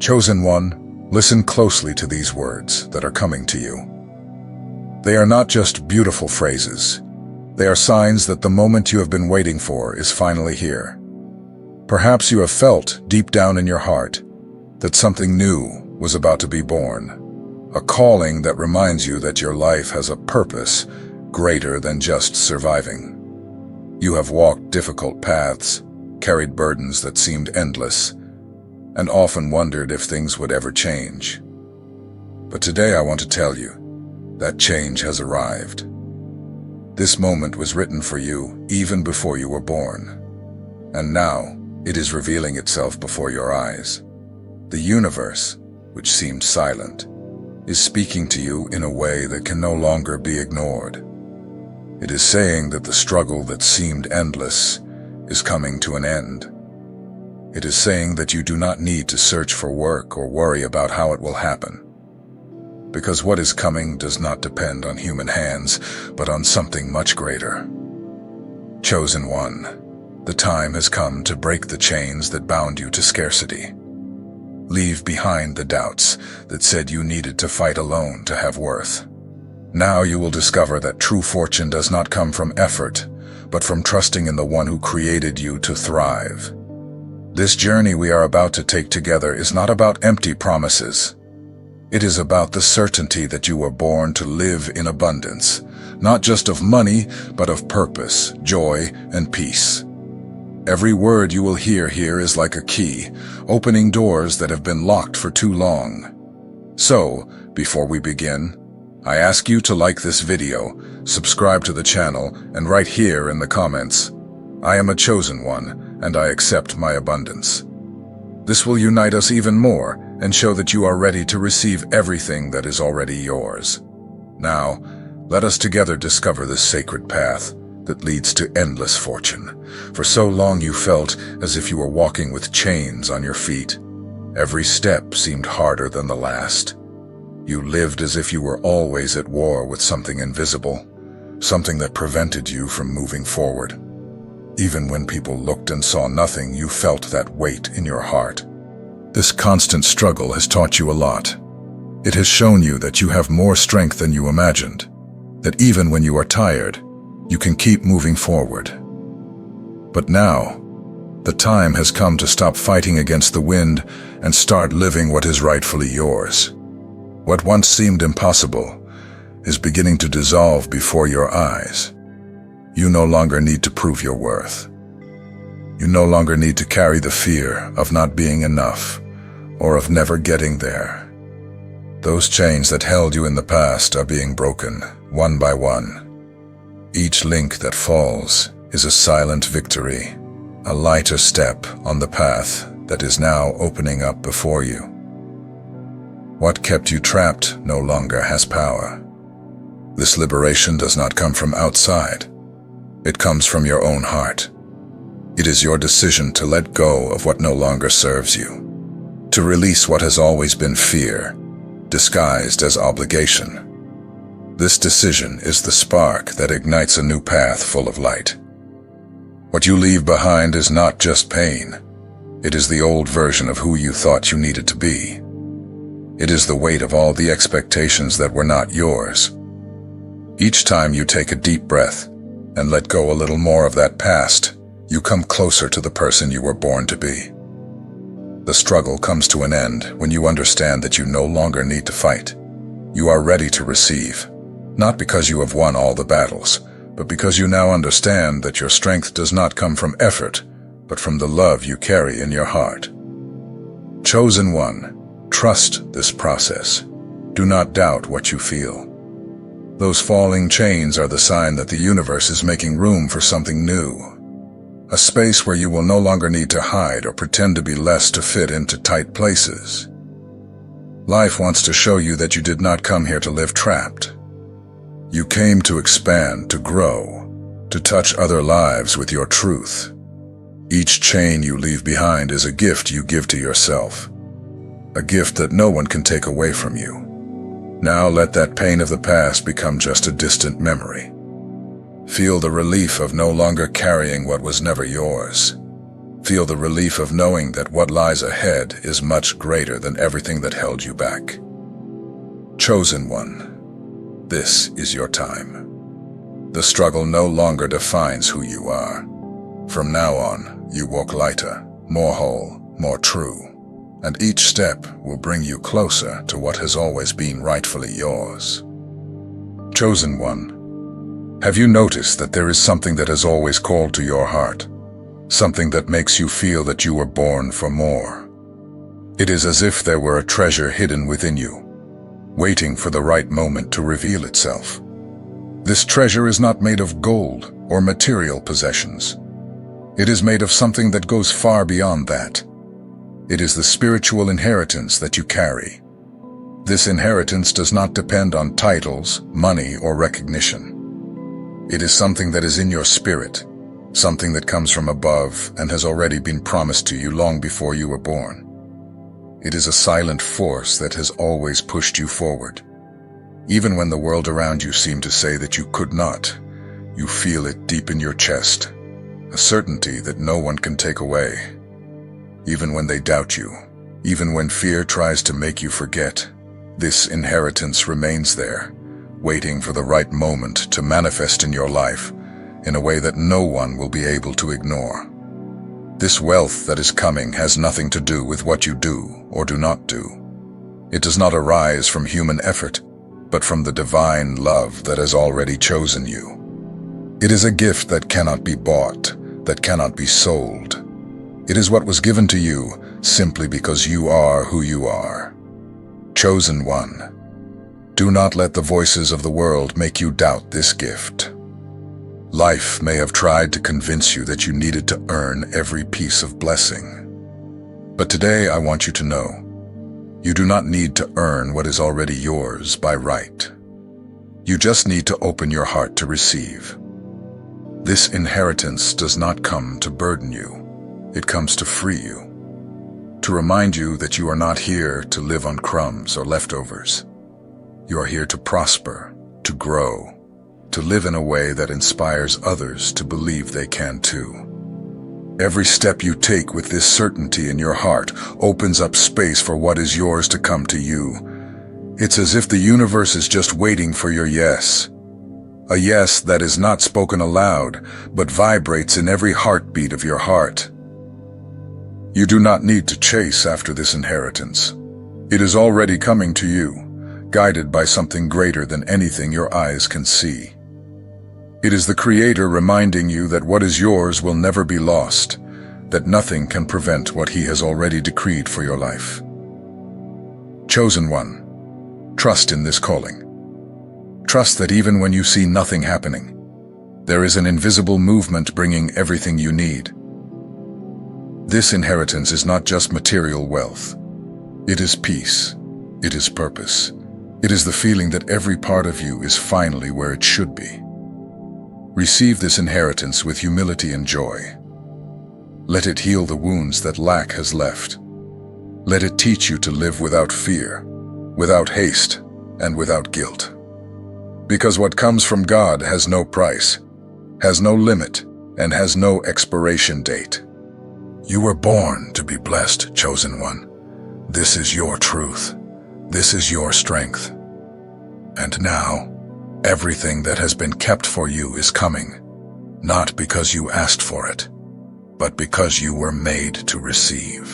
Chosen one, listen closely to these words that are coming to you. They are not just beautiful phrases. They are signs that the moment you have been waiting for is finally here. Perhaps you have felt deep down in your heart that something new was about to be born, a calling that reminds you that your life has a purpose greater than just surviving. You have walked difficult paths, carried burdens that seemed endless, and often wondered if things would ever change. But today I want to tell you that change has arrived. This moment was written for you even before you were born, and now it is revealing itself before your eyes. The universe, which seemed silent, is speaking to you in a way that can no longer be ignored. It is saying that the struggle that seemed endless is coming to an end. It is saying that you do not need to search for work or worry about how it will happen. Because what is coming does not depend on human hands, but on something much greater. Chosen one, the time has come to break the chains that bound you to scarcity. Leave behind the doubts that said you needed to fight alone to have worth. Now you will discover that true fortune does not come from effort, but from trusting in the one who created you to thrive. This journey we are about to take together is not about empty promises. It is about the certainty that you were born to live in abundance, not just of money, but of purpose, joy, and peace. Every word you will hear here is like a key, opening doors that have been locked for too long. So, before we begin, I ask you to like this video, subscribe to the channel, and write here in the comments, "I am a chosen one, and I accept my abundance." This will unite us even more and show that you are ready to receive everything that is already yours. Now, let us together discover this sacred path that leads to endless fortune. For so long you felt as if you were walking with chains on your feet. Every step seemed harder than the last. You lived as if you were always at war with something invisible, something that prevented you from moving forward. Even when people looked and saw nothing, you felt that weight in your heart. This constant struggle has taught you a lot. It has shown you that you have more strength than you imagined, that even when you are tired, you can keep moving forward. But now, the time has come to stop fighting against the wind and start living what is rightfully yours. What once seemed impossible is beginning to dissolve before your eyes. You no longer need to prove your worth. You no longer need to carry the fear of not being enough or of never getting there. Those chains that held you in the past are being broken, one by one. Each link that falls is a silent victory, a lighter step on the path that is now opening up before you. What kept you trapped no longer has power. This liberation does not come from outside. It comes from your own heart. It is your decision to let go of what no longer serves you, to release what has always been fear, disguised as obligation. This decision is the spark that ignites a new path full of light. What you leave behind is not just pain. It is the old version of who you thought you needed to be. It is the weight of all the expectations that were not yours. Each time you take a deep breath and let go a little more of that past, you come closer to the person you were born to be. The struggle comes to an end when you understand that you no longer need to fight. You are ready to receive, not because you have won all the battles, but because you now understand that your strength does not come from effort, but from the love you carry in your heart. Chosen one, trust this process. Do not doubt what you feel. Those falling chains are the sign that the universe is making room for something new. A space where you will no longer need to hide or pretend to be less to fit into tight places. Life wants to show you that you did not come here to live trapped. You came to expand, to grow, to touch other lives with your truth. Each chain you leave behind is a gift you give to yourself. A gift that no one can take away from you. Now let that pain of the past become just a distant memory. Feel the relief of no longer carrying what was never yours. Feel the relief of knowing that what lies ahead is much greater than everything that held you back. Chosen one, this is your time. The struggle no longer defines who you are. From now on, you walk lighter, more whole, more true, and each step will bring you closer to what has always been rightfully yours. Chosen one, have you noticed that there is something that has always called to your heart? Something that makes you feel that you were born for more. It is as if there were a treasure hidden within you, waiting for the right moment to reveal itself. This treasure is not made of gold or material possessions. It is made of something that goes far beyond that. It is the spiritual inheritance that you carry. This inheritance does not depend on titles, money, or recognition. It is something that is in your spirit, something that comes from above and has already been promised to you long before you were born. It is a silent force that has always pushed you forward. Even when the world around you seemed to say that you could not, you feel it deep in your chest, a certainty that no one can take away. Even when they doubt you, even when fear tries to make you forget, this inheritance remains there, waiting for the right moment to manifest in your life in a way that no one will be able to ignore. This wealth that is coming has nothing to do with what you do or do not do. It does not arise from human effort, but from the divine love that has already chosen you. It is a gift that cannot be bought, that cannot be sold. It is what was given to you simply because you are who you are. Chosen one, do not let the voices of the world make you doubt this gift. Life may have tried to convince you that you needed to earn every piece of blessing. But today I want you to know, you do not need to earn what is already yours by right. You just need to open your heart to receive. This inheritance does not come to burden you. It comes to free you, to remind you that you are not here to live on crumbs or leftovers. You are here to prosper, to grow, to live in a way that inspires others to believe they can too. Every step you take with this certainty in your heart opens up space for what is yours to come to you. It's as if the universe is just waiting for your yes. A yes that is not spoken aloud, but vibrates in every heartbeat of your heart. You do not need to chase after this inheritance. It is already coming to you, guided by something greater than anything your eyes can see. It is the Creator reminding you that what is yours will never be lost, that nothing can prevent what He has already decreed for your life. Chosen one, trust in this calling. Trust that even when you see nothing happening, there is an invisible movement bringing everything you need. This inheritance is not just material wealth. It is peace. It is purpose. It is the feeling that every part of you is finally where it should be. Receive this inheritance with humility and joy. Let it heal the wounds that lack has left. Let it teach you to live without fear, without haste, and without guilt. Because what comes from God has no price, has no limit, and has no expiration date. You were born to be blessed, chosen one. This is your truth. This is your strength. And now, everything that has been kept for you is coming, not because you asked for it, but because you were made to receive.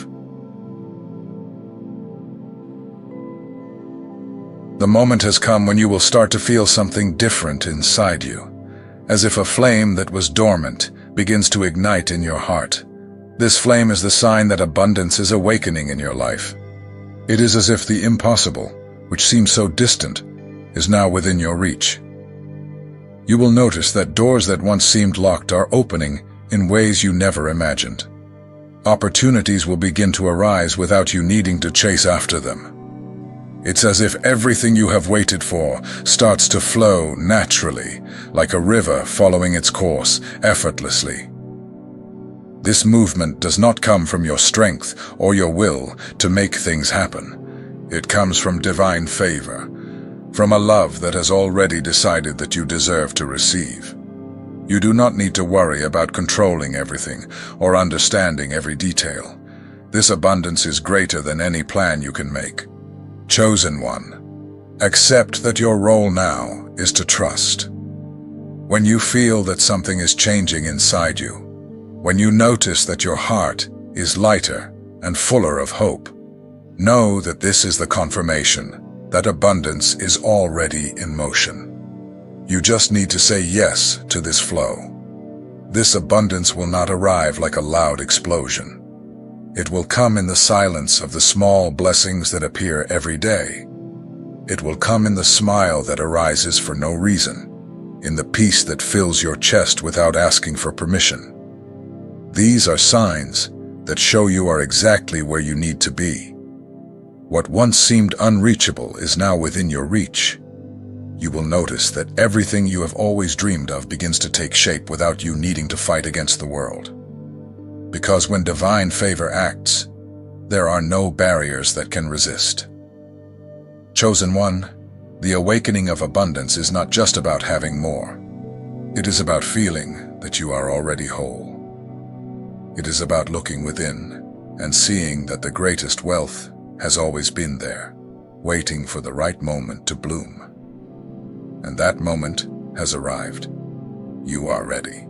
The moment has come when you will start to feel something different inside you, as if a flame that was dormant begins to ignite in your heart. This flame is the sign that abundance is awakening in your life. It is as if the impossible, which seems so distant, is now within your reach. You will notice that doors that once seemed locked are opening in ways you never imagined. Opportunities will begin to arise without you needing to chase after them. It's as if everything you have waited for starts to flow naturally, like a river following its course effortlessly. This movement does not come from your strength or your will to make things happen. It comes from divine favor, from a love that has already decided that you deserve to receive. You do not need to worry about controlling everything or understanding every detail. This abundance is greater than any plan you can make. Chosen one, accept that your role now is to trust. When you feel that something is changing inside you, when you notice that your heart is lighter and fuller of hope, know that this is the confirmation that abundance is already in motion. You just need to say yes to this flow. This abundance will not arrive like a loud explosion. It will come in the silence of the small blessings that appear every day. It will come in the smile that arises for no reason, in the peace that fills your chest without asking for permission. These are signs that show you are exactly where you need to be. What once seemed unreachable is now within your reach. You will notice that everything you have always dreamed of begins to take shape without you needing to fight against the world. Because when divine favor acts, there are no barriers that can resist. Chosen one, the awakening of abundance is not just about having more. It is about feeling that you are already whole. It is about looking within and seeing that the greatest wealth has always been there, waiting for the right moment to bloom. And that moment has arrived. You are ready.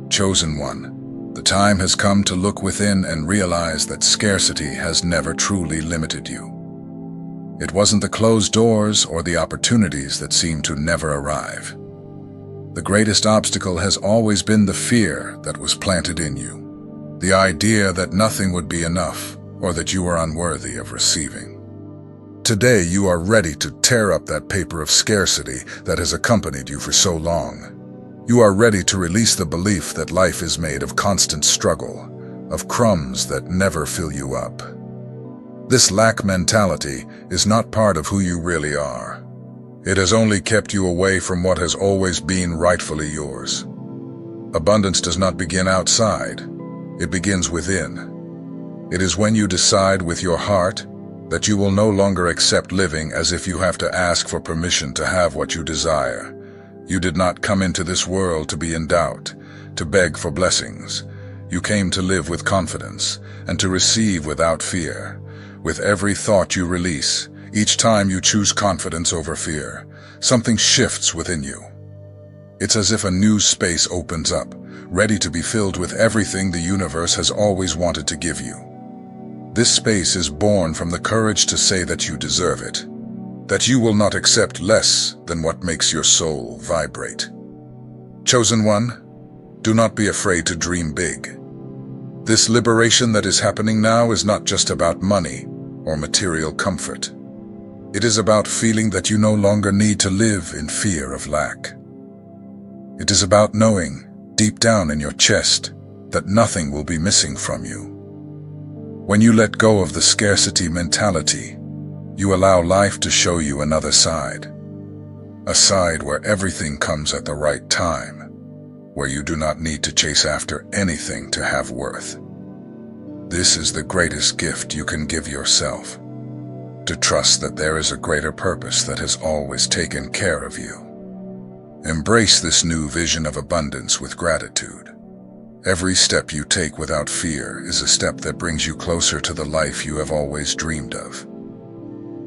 Chosen one, the time has come to look within and realize that scarcity has never truly limited you. It wasn't the closed doors or the opportunities that seemed to never arrive. The greatest obstacle has always been the fear that was planted in you, the idea that nothing would be enough or that you were unworthy of receiving. Today you are ready to tear up that paper of scarcity that has accompanied you for so long. You are ready to release the belief that life is made of constant struggle, of crumbs that never fill you up. This lack mentality is not part of who you really are. It has only kept you away from what has always been rightfully yours. Abundance does not begin outside. It begins within. It is when you decide with your heart that you will no longer accept living as if you have to ask for permission to have what you desire. You did not come into this world to be in doubt, to beg for blessings. You came to live with confidence and to receive without fear. With every thought you release, each time you choose confidence over fear, something shifts within you. It's as if a new space opens up, ready to be filled with everything the universe has always wanted to give you. This space is born from the courage to say that you deserve it, that you will not accept less than what makes your soul vibrate. Chosen one, do not be afraid to dream big. This liberation that is happening now is not just about money or material comfort. It is about feeling that you no longer need to live in fear of lack. It is about knowing, deep down in your chest, that nothing will be missing from you. When you let go of the scarcity mentality, you allow life to show you another side. A side where everything comes at the right time, where you do not need to chase after anything to have worth. This is the greatest gift you can give yourself, to trust that there is a greater purpose that has always taken care of you. Embrace this new vision of abundance with gratitude. Every step you take without fear is a step that brings you closer to the life you have always dreamed of.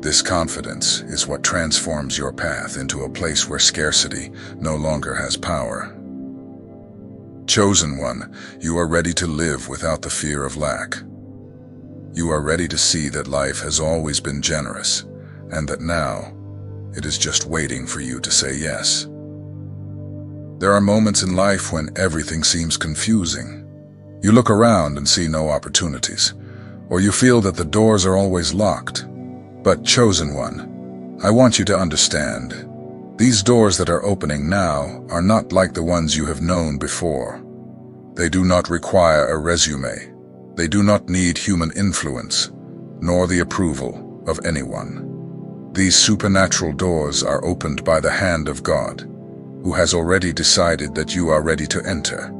This confidence is what transforms your path into a place where scarcity no longer has power. Chosen one, you are ready to live without the fear of lack. You are ready to see that life has always been generous, and that now it is just waiting for you to say yes. There are moments in life when everything seems confusing. You look around and see no opportunities, or you feel that the doors are always locked. But chosen one, I want you to understand, these doors that are opening now are not like the ones you have known before. They do not require a resume. They do not need human influence, nor the approval of anyone. These supernatural doors are opened by the hand of God, who has already decided that you are ready to enter.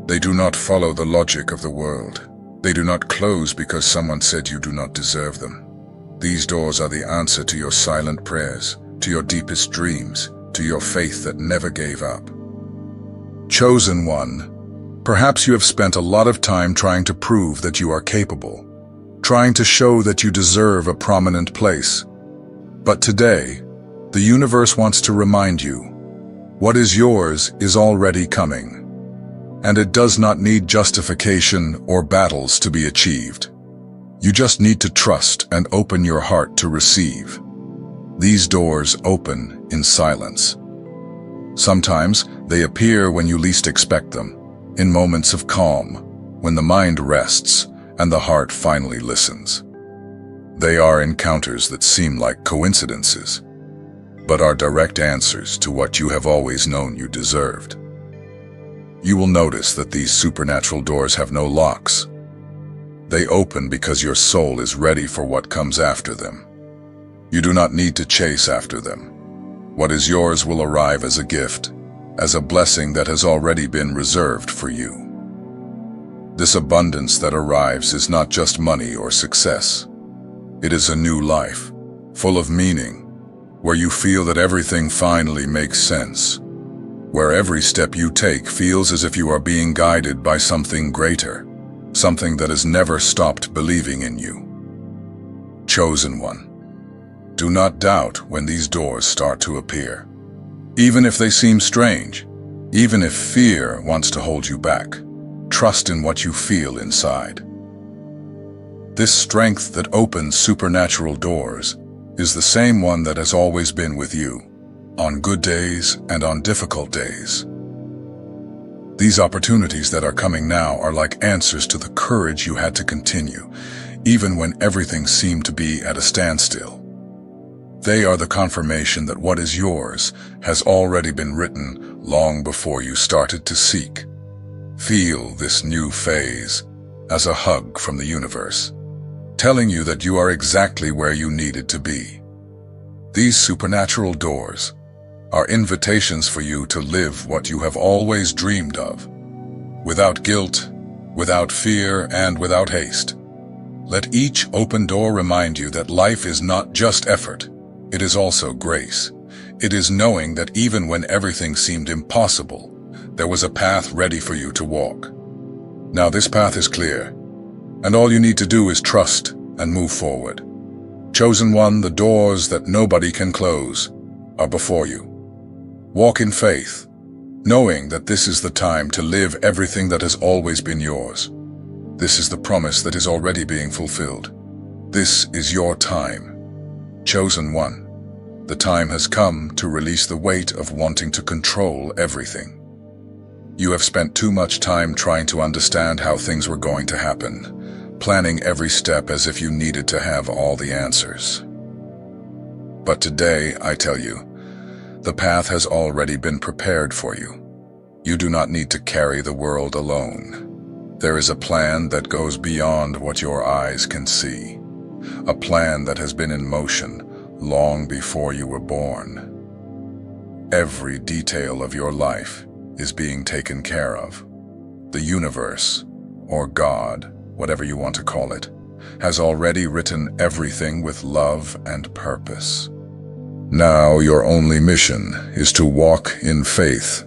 They do not follow the logic of the world. They do not close because someone said you do not deserve them. These doors are the answer to your silent prayers, to your deepest dreams, to your faith that never gave up. Chosen one, perhaps you have spent a lot of time trying to prove that you are capable, trying to show that you deserve a prominent place. But today, the universe wants to remind you, what is yours is already coming. And it does not need justification or battles to be achieved. You just need to trust and open your heart to receive. These doors open in silence. Sometimes they appear when you least expect them, in moments of calm, when the mind rests and the heart finally listens. They are encounters that seem like coincidences, but are direct answers to what you have always known you deserved. You will notice that these supernatural doors have no locks. They open because your soul is ready for what comes after them. You do not need to chase after them. What is yours will arrive as a gift, as a blessing that has already been reserved for you. This abundance that arrives is not just money or success. It is a new life, full of meaning, where you feel that everything finally makes sense, where every step you take feels as if you are being guided by something greater, something that has never stopped believing in you. Chosen one, do not doubt when these doors start to appear. Even if they seem strange, even if fear wants to hold you back, trust in what you feel inside. This strength that opens supernatural doors is the same one that has always been with you, on good days and on difficult days. These opportunities that are coming now are like answers to the courage you had to continue, even when everything seemed to be at a standstill. They are the confirmation that what is yours has already been written long before you started to seek. Feel this new phase as a hug from the universe, telling you that you are exactly where you needed to be. These supernatural doors are invitations for you to live what you have always dreamed of, without guilt, without fear, and without haste. Let each open door remind you that life is not just effort, it is also grace. It is knowing that even when everything seemed impossible, there was a path ready for you to walk. Now this path is clear, and all you need to do is trust and move forward. Chosen one, the doors that nobody can close are before you. Walk in faith, knowing that this is the time to live everything that has always been yours. This is the promise that is already being fulfilled. This is your time. Chosen one, the time has come to release the weight of wanting to control everything. You have spent too much time trying to understand how things were going to happen, planning every step as if you needed to have all the answers. But today, I tell you, the path has already been prepared for you. You do not need to carry the world alone. There is a plan that goes beyond what your eyes can see. A plan that has been in motion long before you were born. Every detail of your life is being taken care of. The universe, or God, whatever you want to call it, has already written everything with love and purpose. Now your only mission is to walk in faith.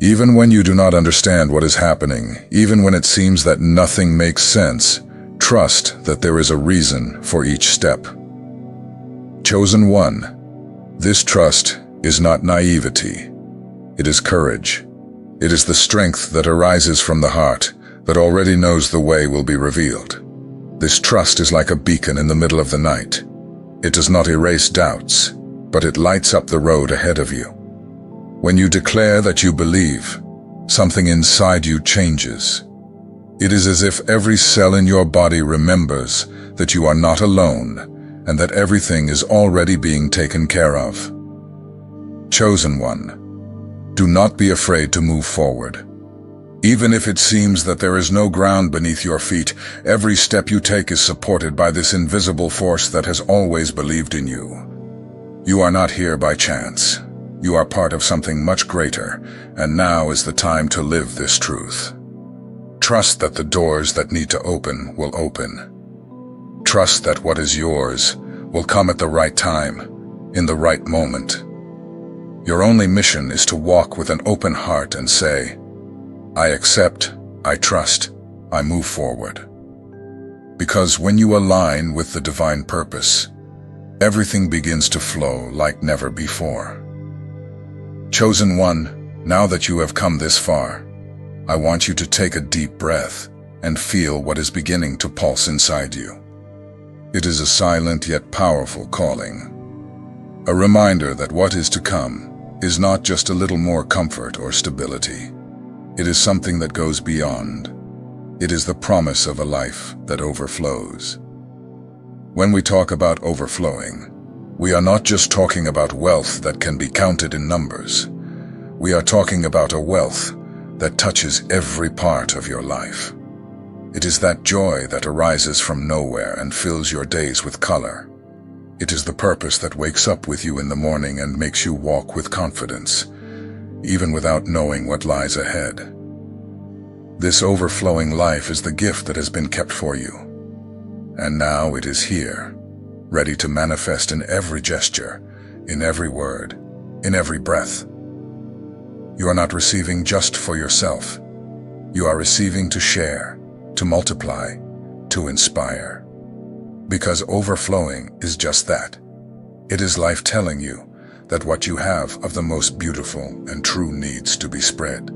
Even when you do not understand what is happening, even when it seems that nothing makes sense, trust that there is a reason for each step. Chosen one, this trust is not naivety. It is courage. It is the strength that arises from the heart that already knows the way will be revealed. This trust is like a beacon in the middle of the night. It does not erase doubts, but it lights up the road ahead of you. When you declare that you believe, something inside you changes. It is as if every cell in your body remembers that you are not alone and that everything is already being taken care of. Chosen one, do not be afraid to move forward. Even if it seems that there is no ground beneath your feet, every step you take is supported by this invisible force that has always believed in you. You are not here by chance. You are part of something much greater, and now is the time to live this truth. Trust that the doors that need to open will open. Trust that what is yours will come at the right time, in the right moment. Your only mission is to walk with an open heart and say, I accept, I trust, I move forward. Because when you align with the divine purpose, everything begins to flow like never before. Chosen one, now that you have come this far, I want you to take a deep breath and feel what is beginning to pulse inside you. It is a silent yet powerful calling, a reminder that what is to come is not just a little more comfort or stability. It is something that goes beyond. It is the promise of a life that overflows. When we talk about overflowing, we are not just talking about wealth that can be counted in numbers. We are talking about a wealth that touches every part of your life. It is that joy that arises from nowhere and fills your days with color. It is the purpose that wakes up with you in the morning and makes you walk with confidence, even without knowing what lies ahead. This overflowing life is the gift that has been kept for you. And now it is here, ready to manifest in every gesture, in every word, in every breath. You are not receiving just for yourself. You are receiving to share, to multiply, to inspire. Because overflowing is just that. It is life telling you that what you have of the most beautiful and true needs to be spread.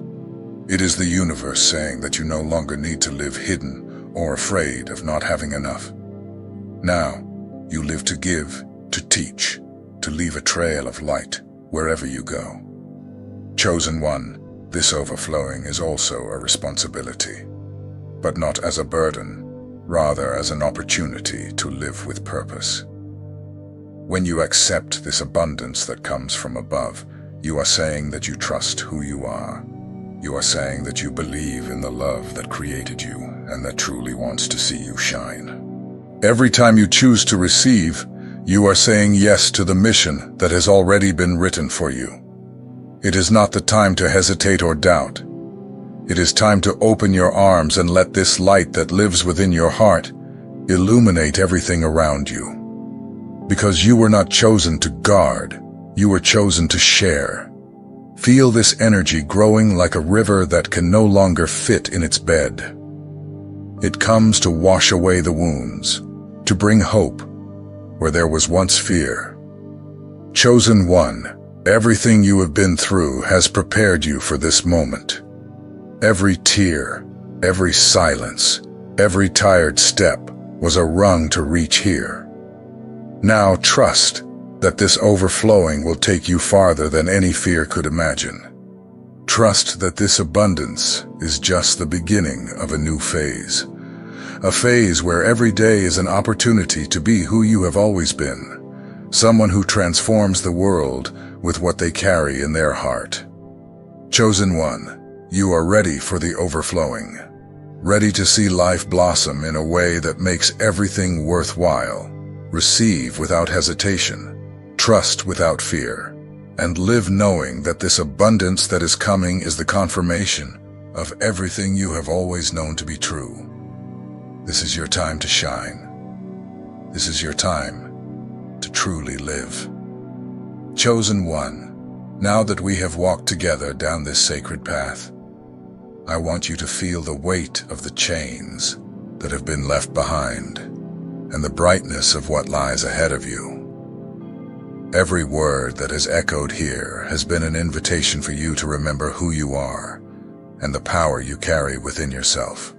It is the universe saying that you no longer need to live hidden or afraid of not having enough. Now, you live to give, to teach, to leave a trail of light wherever you go. Chosen one, this overflowing is also a responsibility, but not as a burden, rather as an opportunity to live with purpose. When you accept this abundance that comes from above, you are saying that you trust who you are. You are saying that you believe in the love that created you and that truly wants to see you shine. Every time you choose to receive, you are saying yes to the mission that has already been written for you. It is not the time to hesitate or doubt. It is time to open your arms and let this light that lives within your heart illuminate everything around you. Because you were not chosen to guard, you were chosen to share. Feel this energy growing like a river that can no longer fit in its bed. It comes to wash away the wounds, to bring hope where there was once fear. Chosen one, everything you have been through has prepared you for this moment. Every tear, every silence, every tired step was a rung to reach here. Now trust that this overflowing will take you farther than any fear could imagine. Trust that this abundance is just the beginning of a new phase. A phase where every day is an opportunity to be who you have always been. Someone who transforms the world with what they carry in their heart. Chosen one, you are ready for the overflowing. Ready to see life blossom in a way that makes everything worthwhile. Receive without hesitation. Trust without fear, and live knowing that this abundance that is coming is the confirmation of everything you have always known to be true. This is your time to shine. This is your time to truly live. Chosen one, now that we have walked together down this sacred path, I want you to feel the weight of the chains that have been left behind and the brightness of what lies ahead of you. Every word that has echoed here has been an invitation for you to remember who you are and the power you carry within yourself.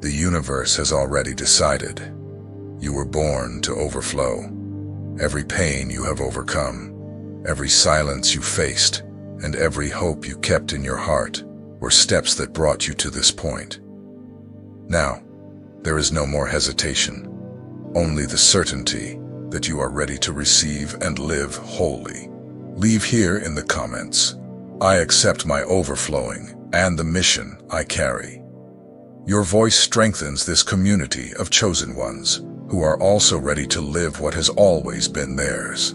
The universe has already decided. You were born to overflow. Every pain you have overcome, every silence you faced, and every hope you kept in your heart were steps that brought you to this point. Now, there is no more hesitation, only the certainty that you are ready to receive and live wholly. Leave here in the comments, I accept my overflowing and the mission I carry. Your voice strengthens this community of chosen ones who are also ready to live what has always been theirs.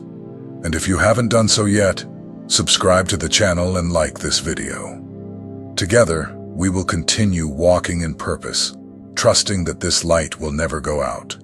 And if you haven't done so yet, subscribe to the channel and like this video. Together, we will continue walking in purpose, trusting that this light will never go out.